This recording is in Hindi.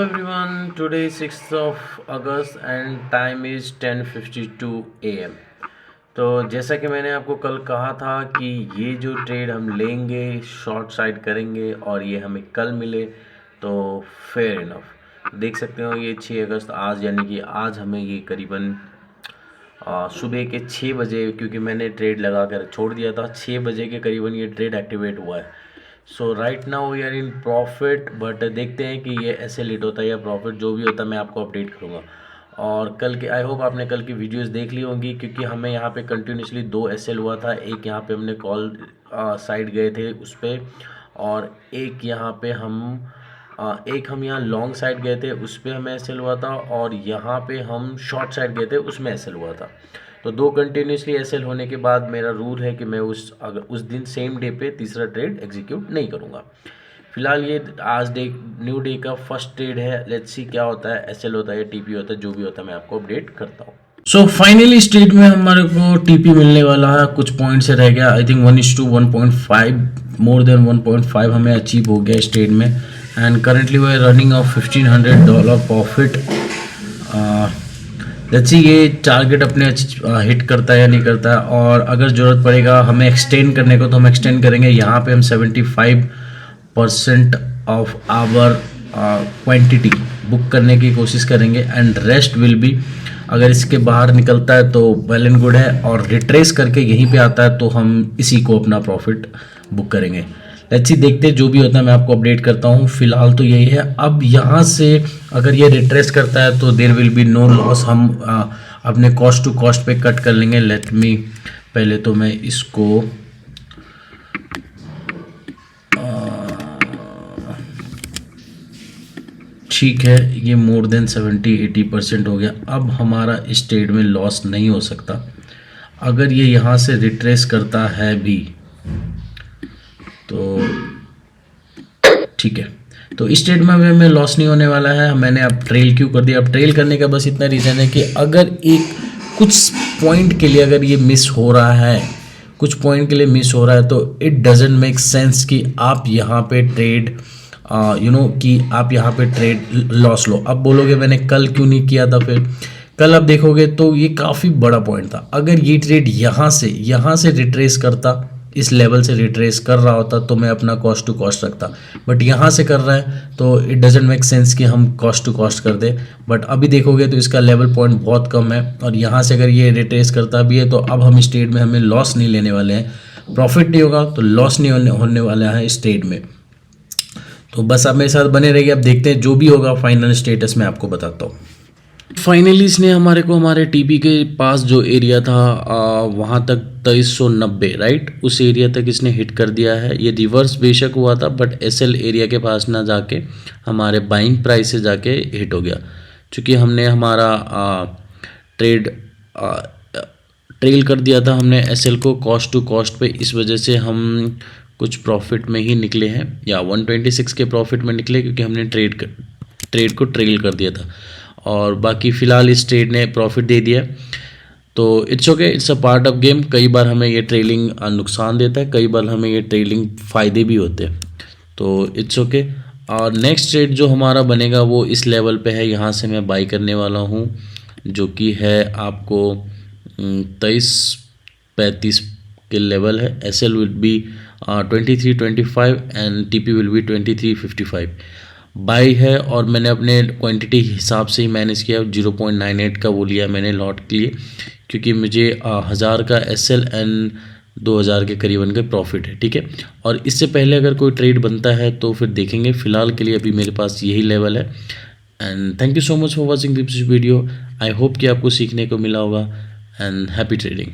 Everyone, today is 6th of August and time is 10:52 AM। तो जैसा कि मैंने आपको कल कहा था कि ये जो ट्रेड हम लेंगे शॉर्ट साइड करेंगे और ये हमें कल मिले तो फेयर इनफ। देख सकते हो ये 6 अगस्त आज, यानी कि आज हमें ये करीबन सुबह के 6 बजे, क्योंकि मैंने ट्रेड लगा कर छोड़ दिया था, 6 बजे के करीबन ये ट्रेड एक्टिवेट हुआ है। So right now we are in profit, but देखते हैं कि ये ऐसे लेट होता है या प्रॉफिट, जो भी होता है मैं आपको अपडेट करूँगा। और कल के आई होप आपने कल की वीडियोस देख ली होंगी, क्योंकि हमें यहाँ पे कंटिन्यूसली 2 एसएल हुआ था। एक यहाँ पे हमने कॉल साइड गए थे उस पर, और एक यहाँ पे हम यहाँ लॉन्ग साइड गए थे, उस पर हमें एसएल हुआ था, और यहाँ पे हम शॉर्ट साइड गए थे, उसमें एसएल हुआ था। तो 2 कंटिन्यूसली एसएल होने के बाद मेरा रूल है कि मैं उस दिन सेम डे पे तीसरा ट्रेड एग्जीक्यूट नहीं करूँगा। फिलहाल ये आज न्यू डे का फर्स्ट ट्रेड है। लेट्स सी क्या होता है, एसएल होता है या टीपी होता है, जो भी होता है मैं आपको अपडेट करता हूँ। सो फाइनली इस ट्रेड में हमारे को टीपी मिलने वाला है, कुछ पॉइंट से रह गया। आई थिंक 1:1.5, मोर देन 1.5 हमें अचीव हो गया इस ट्रेड में। And currently we are running of $1,500 profit. Let's see ये टारगेट अपने हिट करता है या नहीं करता है, और अगर ज़रूरत पड़ेगा हमें एक्सटेंड करने को तो हम एक्सटेंड करेंगे। यहाँ पे हम 75% ऑफ आवर क्वांटिटी बुक करने की कोशिश करेंगे, एंड रेस्ट विल बी, अगर इसके बाहर निकलता है तो वेल एंड गुड है, और रिट्रेस करके यहीं पे आता है तो हम इसी को अपना प्रॉफिट बुक करेंगे। लेट्स सी देखते हैं, जो भी होता है मैं आपको अपडेट करता हूँ। फिलहाल तो यही है। अब यहाँ से अगर ये रिट्रेस करता है तो there will be no loss, हम अपने कॉस्ट टू कॉस्ट पे कट कर लेंगे। लेट मी, पहले तो मैं इसको ठीक है, ये मोर देन 70-80% हो गया। अब हमारा इस ट्रेड में लॉस नहीं हो सकता। अगर ये यहाँ से रिट्रेस करता है भी तो ठीक है, तो इस ट्रेड में हमें लॉस नहीं होने वाला है। मैंने अब ट्रेल क्यों कर दिया, अब ट्रेल करने का बस इतना रीज़न है कि अगर एक कुछ पॉइंट के लिए अगर ये मिस हो रहा है, कुछ पॉइंट के लिए मिस हो रहा है, तो इट डजेंट मेक सेंस कि आप यहाँ पे ट्रेड कि आप यहाँ पे ट्रेड लॉस लो। अब बोलोगे मैंने कल क्यों नहीं किया था, फिर कल आप देखोगे तो ये काफ़ी बड़ा पॉइंट था। अगर ये ट्रेड यहाँ से रिट्रेस करता, इस लेवल से रिट्रेस कर रहा होता, तो मैं अपना कॉस्ट टू कॉस्ट रखता, बट यहाँ से कर रहा है तो इट डजेंट मेक सेंस कि हम कॉस्ट टू कॉस्ट कर दे। बट अभी देखोगे तो इसका लेवल पॉइंट बहुत कम है, और यहाँ से अगर ये रिट्रेस करता भी है तो अब हम इस ट्रेड में हमें लॉस नहीं लेने वाले हैं। प्रॉफिट नहीं होगा तो लॉस नहीं होने वाला है इस ट्रेड में। तो बस आप मेरे साथ बने रहिए, अब देखते हैं जो भी होगा फाइनल स्टेटस में आपको बताता हूँ। फाइनली इसने हमारे को हमारे टीपी के पास जो एरिया था वहाँ तक 2390 राइट, उस एरिया तक इसने हिट कर दिया है। ये रिवर्स बेशक हुआ था, बट एसएल एरिया के पास ना जाके हमारे बाइंग प्राइस से जाके हिट हो गया। चूँकि हमने हमारा ट्रेल कर दिया था हमने एसएल को कॉस्ट टू कॉस्ट पे, इस वजह से हम कुछ प्रॉफिट में ही निकले हैं, या 126 के प्रॉफिट में निकले, क्योंकि हमने ट्रेड को ट्रेल कर दिया था। और बाकी फ़िलहाल इस ट्रेड ने प्रॉफिट दे दिया, तो it's okay, it's a part of game. कई बार हमें ये ट्रेलिंग नुकसान देता है, कई बार हमें ये ट्रेलिंग फ़ायदे भी होते हैं, तो इट्स ओके। और नेक्स्ट ट्रेड जो हमारा बनेगा वो इस लेवल पे है, यहाँ से मैं बाई करने वाला हूँ, जो कि है आपको 2335 के लेवल है। SL will be 2325 and TP will be 2355। Buy है, और मैंने अपने क्वांटिटी हिसाब से ही मैनेज किया, 0.98 का वो लिया मैंने लॉट के लिए, क्योंकि मुझे 1000 का एसएल एंड 2000 के करीबन का प्रॉफिट है, ठीक है। और इससे पहले अगर कोई ट्रेड बनता है तो फिर देखेंगे। फ़िलहाल के लिए अभी मेरे पास यही लेवल है। And thank you so much for watching this video. I hope कि आपको सीखने को मिला होगा, एंड हैप्पी ट्रेडिंग।